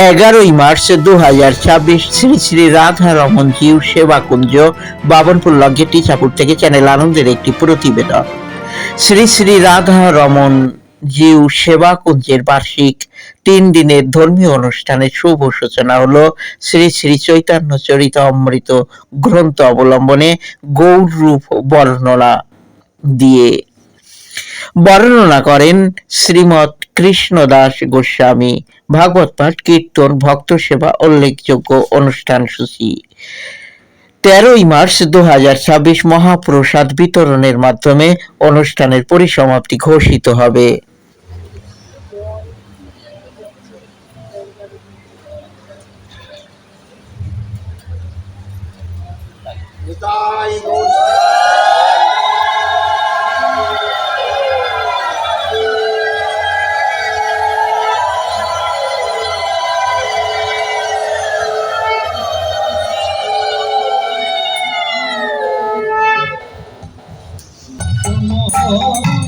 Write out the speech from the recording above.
11 March 2026 Shri Shri Radha Raman জিউ সেবাকুঞ্জ বাবনপুর লগ্গে টিচাপুর থেকে channel আনন্দের একটি প্রতিবেদন। শ্রী শ্রী রাধা রমন জিউ সেবাকুঞ্জের বার্ষিক 3 দিনের ধর্মীয় অনুষ্ঠানের শুভ সূচনা হলো শ্রী শ্রী চৈতন্য চরিতামৃত গ্রন্থ অবলম্বনে গৌর রূপ বর্ণনা দিয়ে। বর্ণনা করেন শ্রীমৎ কৃষ্ণদাস গোস্বামী। ভাগবত পাঠ, কীর্তন, ভক্ত সেবা উল্লেখযোগ্য অনুষ্ঠান সূচি। 13 মার্চ 2026 মহাপ্রসাদ বিতরণের মাধ্যমে অনুষ্ঠানের পরিসমাপ্তি ঘোষিত হবে। Oh